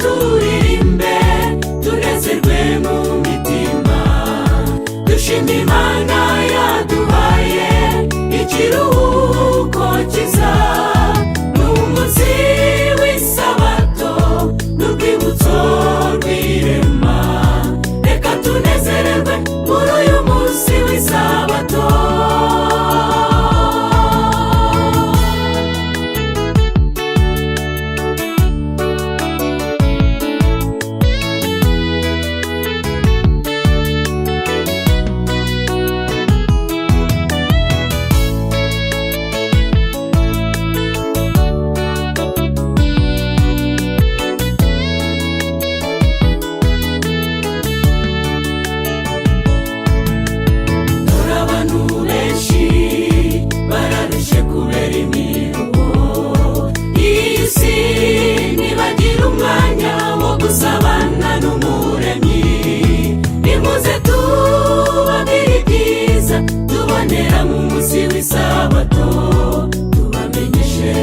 turirimbe tunezerwe mu mitima, dushime Imana yaduhaye ikiruhuko cyiza. N'umunsi w'isabato n'urwibutso rw'irema, reka tunezererwe muri uyu munsi w'isabato. Gusabana n'Umuremyi, nimuze tubabwire ibyiza tubonera mu munsi w'isabato, tubamenyeshe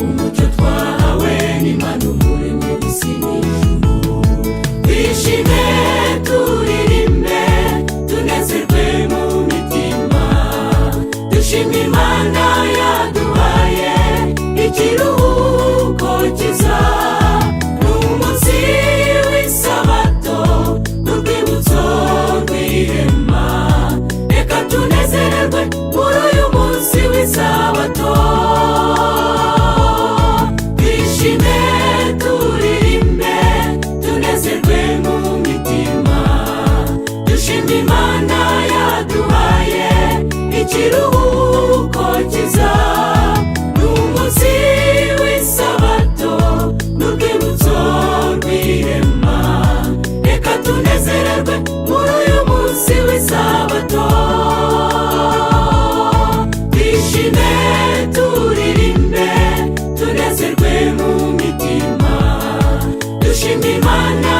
umucyo twahawe n'Imana Umuremyi w'isi n'ijuru. Twishime turirimbe tunezerwe mu mitima, dushime Imana yaduhaye ikiruhuko cyiza. N'umunsi w'isabato n'urwibutso rw'irema, reka tunezererwe muri uyu munsi w'isabato. Twishime turirimbe tunezerwe mu mitima, dushime Imana yaduhaye ikiruhuko cyiza. N'umunsi w'isabato n'urwibutso rw'irema, reka tunezererwe muri uyu munsi w'isabato. Twishime turirimbe tunezerwe mu mitima, dushime Imana